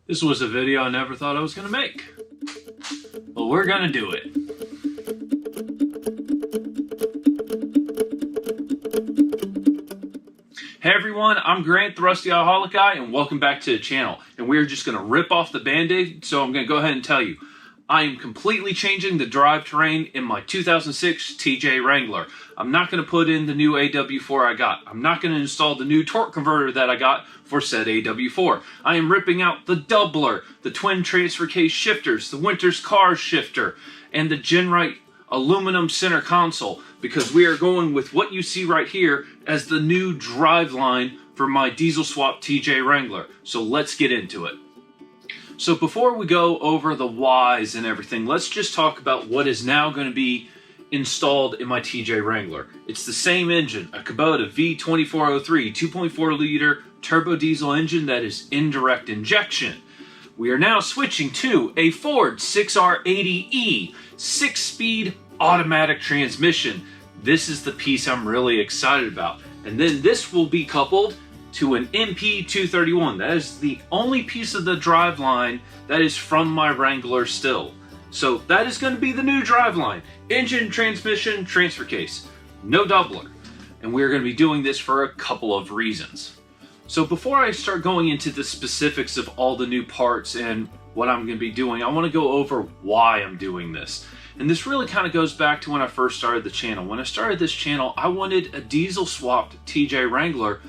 This was a video I never thought I was going to make. But we're going to do it. Hey everyone, I'm Grant, the Rusty Autoholic guy, and welcome back to the channel. And we're just going to rip off the band-aid, so I'm going to go ahead and tell you. I am completely changing the drivetrain in my 2006 TJ Wrangler. I'm not going to put in the new AW4 I got. I'm not going to install the new torque converter that I got for said AW4. I am ripping out the doubler, the twin transfer case shifters, the Winter's car shifter, and the Genrite aluminum center console, because we are going with what you see right here as the new driveline for my diesel swap TJ Wrangler. So let's get into it. So before we go over the whys and everything, let's just talk about what is now going to be installed in my TJ Wrangler. It's the same engine, a Kubota V2403 2.4 liter turbo diesel engine that is indirect injection. We are now switching to a Ford 6R80E 6-speed automatic transmission. This is the piece I'm really excited about. And then this will be coupled to an MP231. That is the only piece of the driveline that is from my Wrangler still. So that is going to be the new driveline. Engine, transmission, transfer case. No doubler. And we're going to be doing this for a couple of reasons. So before I start going into the specifics of all the new parts and what I'm going to be doing, I want to go over why I'm doing this. And this really kind of goes back to when I first started the channel. When I started this channel, I wanted a diesel swapped TJ Wrangler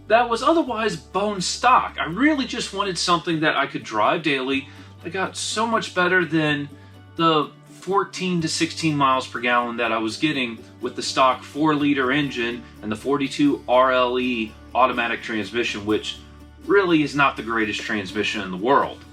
that was otherwise bone stock. I really just wanted something that I could drive daily that got so much better than the 14 to 16 miles per gallon that I was getting with the stock 4-liter engine and the 42 RLE automatic transmission, which really is not the greatest transmission in the world.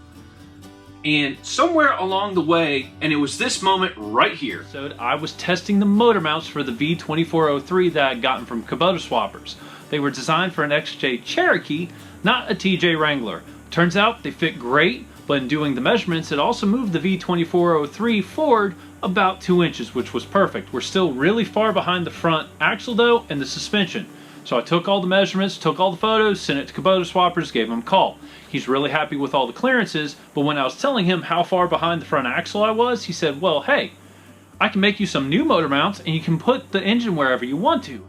And somewhere along the way, and it was this moment right here, so I was testing the motor mounts for the V2403 that I'd gotten from KubotaSwappers. They were designed for an XJ Cherokee, not a TJ Wrangler. Turns out they fit great, but in doing the measurements, it also moved the V2403 forward about 2 inches, which was perfect. We're still really far behind the front axle though, and the suspension. So I took all the measurements, took all the photos, sent it to KubotaSwappers, gave him a call. He's really happy with all the clearances, but when I was telling him how far behind the front axle I was, he said, well, hey, I can make you some new motor mounts and you can put the engine wherever you want to.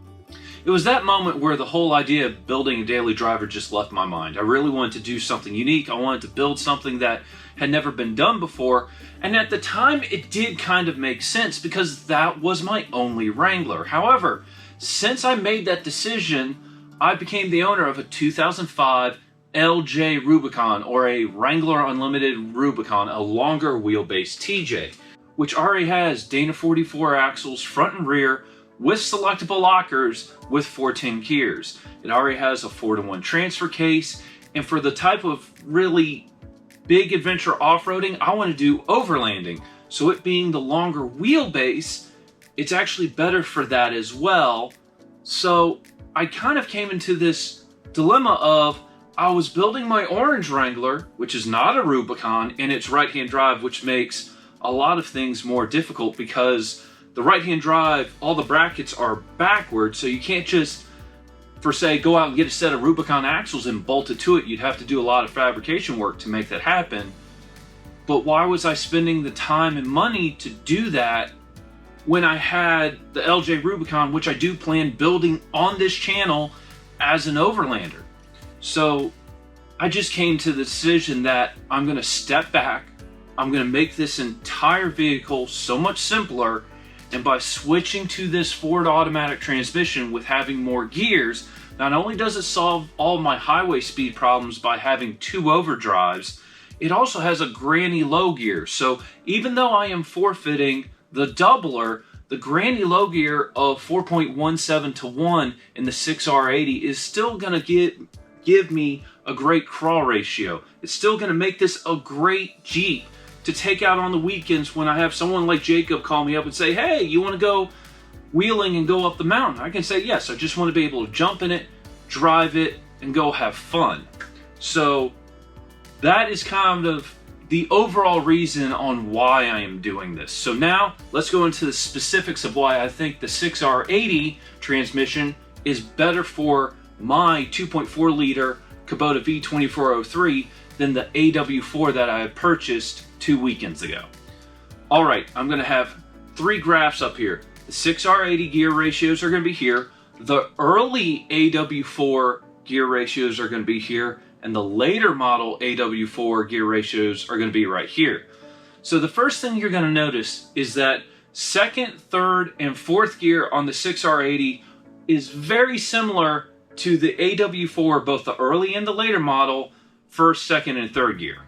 It was that moment where the whole idea of building a daily driver just left my mind. I really wanted to do something unique. I wanted to build something that had never been done before. And at the time, it did kind of make sense because that was my only Wrangler. However, since I made that decision, I became the owner of a 2005 LJ Rubicon, or a Wrangler Unlimited Rubicon, a longer wheelbase TJ, which already has Dana 44 axles front and rear, with selectable lockers with 410 gears. It already has a 4-to-1 transfer case, and for the type of really big adventure off-roading I want to do overlanding, so it being the longer wheelbase, it's actually better for that as well. So I kind of came into this dilemma of I was building my orange Wrangler, which is not a Rubicon, and it's right-hand drive, which makes a lot of things more difficult because the right-hand drive, all the brackets are backwards, so you can't just, for say, go out and get a set of Rubicon axles and bolt it to it. You'd have to do a lot of fabrication work to make that happen. But why was I spending the time and money to do that when I had the LJ Rubicon, which I do plan building on this channel as an overlander? So I just came to the decision that I'm going to step back. I'm going to make this entire vehicle so much simpler. And by switching to this Ford automatic transmission with having more gears, not only does it solve all my highway speed problems by having 2 overdrives, it also has a granny low gear. So even though I am forfeiting the doubler, the granny low gear of 4.17 to 1 in the 6R80 is still going to give me a great crawl ratio. It's still going to make this a great Jeep to take out on the weekends when I have someone like Jacob call me up and say, hey, you want to go wheeling and go up the mountain? I can say, yes, I just want to be able to jump in it, drive it, and go have fun. So that is kind of the overall reason on why I am doing this. So now let's go into the specifics of why I think the 6R80 transmission is better for my 2.4 liter Kubota V2403 than the AW4 that I had purchased 2 weekends ago. All right, I'm going to have 3 graphs up here. The 6R80 gear ratios are going to be here. The early AW4 gear ratios are going to be here. And the later model AW4 gear ratios are going to be right here. So the first thing you're going to notice is that second, third, and fourth gear on the 6R80 is very similar to the AW4, both the early and the later model, first, second, and third gear.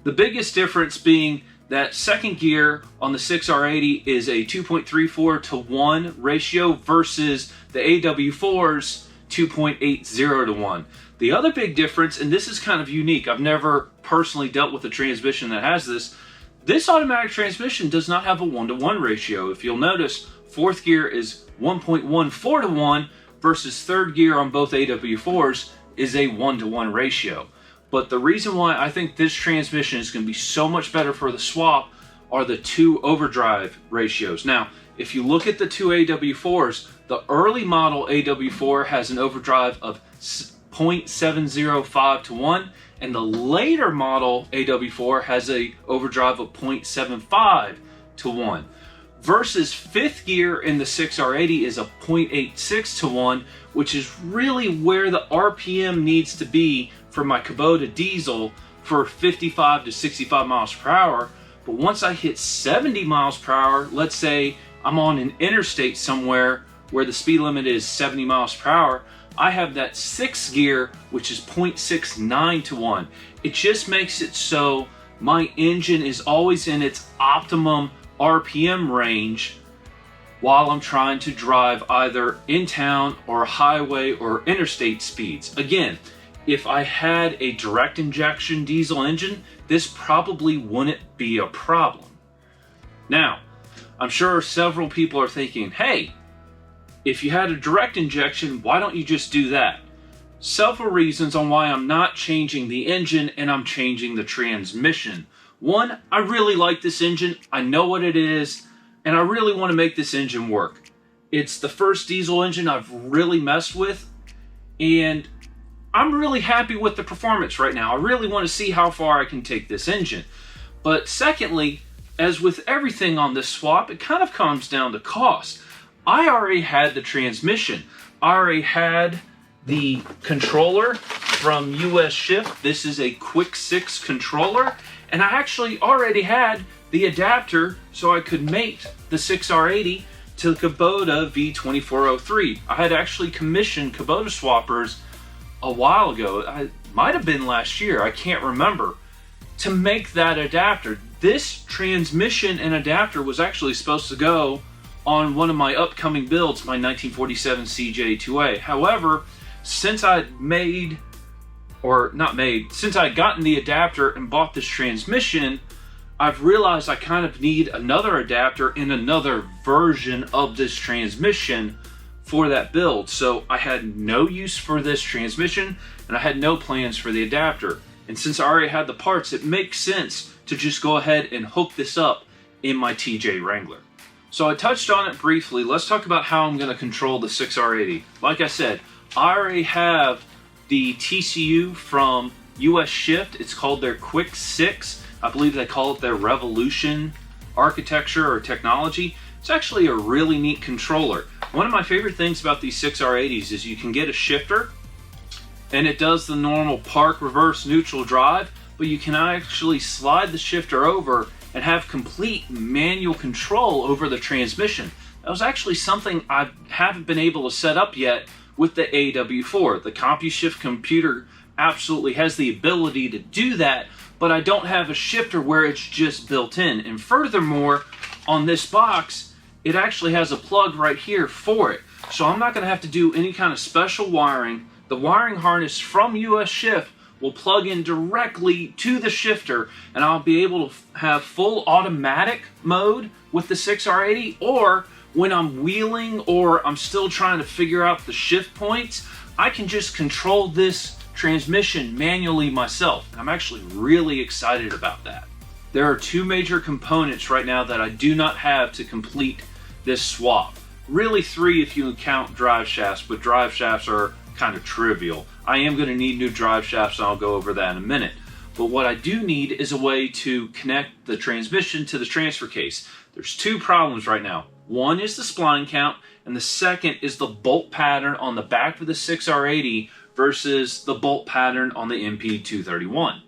The biggest difference being that second gear on the 6R80 is a 2.34 to 1 ratio versus the AW4's 2.80 to 1. The other big difference, and this is kind of unique, I've never personally dealt with a transmission that has this, this automatic transmission does not have a 1-to-1 ratio. If you'll notice, fourth gear is 1.14 to 1 versus third gear on both AW4s is a 1-to-1 ratio. But the reason why I think this transmission is going to be so much better for the swap are the 2 overdrive ratios. Now, if you look at the 2 AW4s, the early model AW4 has an overdrive of 0.705 to 1, and the later model AW4 has a overdrive of 0.75 to 1. Versus fifth gear in the 6R80 is a 0.86 to 1, which is really where the RPM needs to be for my Kubota diesel for 55 to 65 miles per hour. But once I hit 70 miles per hour, let's say I'm on an interstate somewhere where the speed limit is 70 miles per hour, I have that 6th gear, which is 0.69 to 1. It just makes it so my engine is always in its optimum RPM range while I'm trying to drive either in town or highway or interstate speeds. Again, if I had a direct injection diesel engine, this probably wouldn't be a problem. Now, I'm sure several people are thinking, hey, if you had a direct injection, why don't you just do that? Several reasons on why I'm not changing the engine and I'm changing the transmission. One, I really like this engine, I know what it is, and I really want to make this engine work. It's the first diesel engine I've really messed with, and I'm really happy with the performance right now. I really want to see how far I can take this engine. But secondly, as with everything on this swap, it kind of comes down to cost. I already had the transmission. I already had the controller from US Shift. This is a Quick 6 controller. And I actually already had the adapter so I could mate the 6R80 to the Kubota V2403. I had actually commissioned KubotaSwappers a while ago. It might have been last year, I can't remember, to make that adapter. This transmission and adapter was actually supposed to go on one of my upcoming builds, my 1947 CJ2A. However, since I'd since I'd gotten the adapter and bought this transmission, I've realized I kind of need another adapter in another version of this transmission for that build. So I had no use for this transmission and I had no plans for the adapter. And since I already had the parts, it makes sense to just go ahead and hook this up in my TJ Wrangler. So I touched on it briefly. Let's talk about how I'm going to control the 6R80. Like I said, I already have the TCU from US Shift. It's called their Quick 6. I believe they call it their Revolution architecture or technology. It's actually a really neat controller. One of my favorite things about these 6R80s is you can get a shifter and it does the normal park, reverse, neutral drive, but you can actually slide the shifter over and have complete manual control over the transmission. That was actually something I haven't been able to set up yet with the AW4. The CompuShift computer absolutely has the ability to do that, but I don't have a shifter where it's just built in. And furthermore, on this box, it actually has a plug right here for it. So I'm not going to have to do any kind of special wiring. The wiring harness from US Shift will plug in directly to the shifter, and I'll be able to have full automatic mode with the 6R80, or when I'm wheeling or I'm still trying to figure out the shift points, I can just control this transmission manually myself. I'm actually really excited about that. There are 2 major components right now that I do not have to complete this swap. Really 3 if you count drive shafts, but drive shafts are kind of trivial. I am going to need new drive shafts and I'll go over that in a minute. But what I do need is a way to connect the transmission to the transfer case. There's two problems right now. One is the spline count, and the second is the bolt pattern on the back of the 6R80 versus the bolt pattern on the MP231.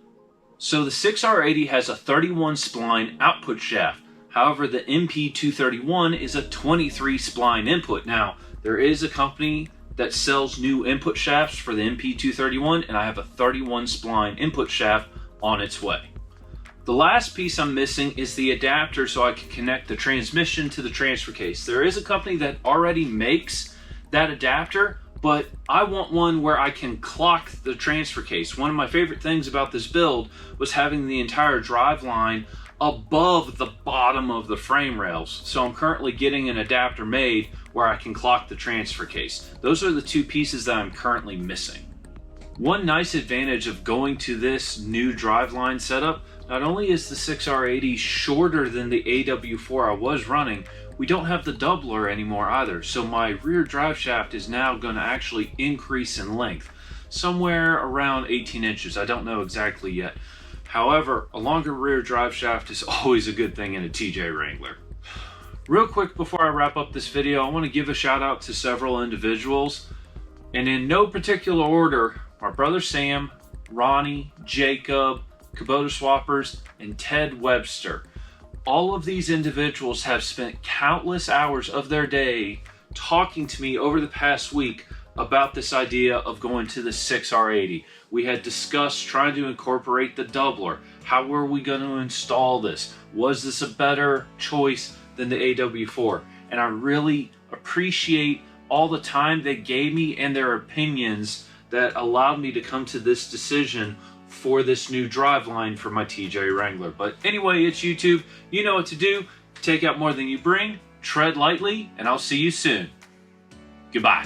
So the 6R80 has a 31 spline output shaft. However, the MP231 is a 23 spline input. Now, there is a company that sells new input shafts for the MP231, and I have a 31 spline input shaft on its way. The last piece I'm missing is the adapter so I can connect the transmission to the transfer case. There is a company that already makes that adapter, but I want one where I can clock the transfer case. One of my favorite things about this build was having the entire drive line above the bottom of the frame rails. So I'm currently getting an adapter made where I can clock the transfer case. Those are the two pieces that I'm currently missing. One nice advantage of going to this new driveline setup, not only is the 6R80 shorter than the AW4 I was running, we don't have the doubler anymore either, so my rear drive shaft is now going to actually increase in length, somewhere around 18 inches. I don't know exactly yet. However, a longer rear drive shaft is always a good thing in a TJ Wrangler. Real quick before I wrap up this video, I want to give a shout out to several individuals, and in no particular order, my brother Sam, Ronnie, Jacob, KubotaSwappers, and Ted Webster. All of these individuals have spent countless hours of their day talking to me over the past week about this idea of going to the 6R80. We had discussed trying to incorporate the doubler. How were we going to install this? Was this a better choice than the AW4? And I really appreciate all the time they gave me and their opinions that allowed me to come to this decision for this new driveline for my TJ Wrangler. But anyway, it's YouTube. You know what to do. Take out more than you bring, tread lightly, and I'll see you soon. Goodbye.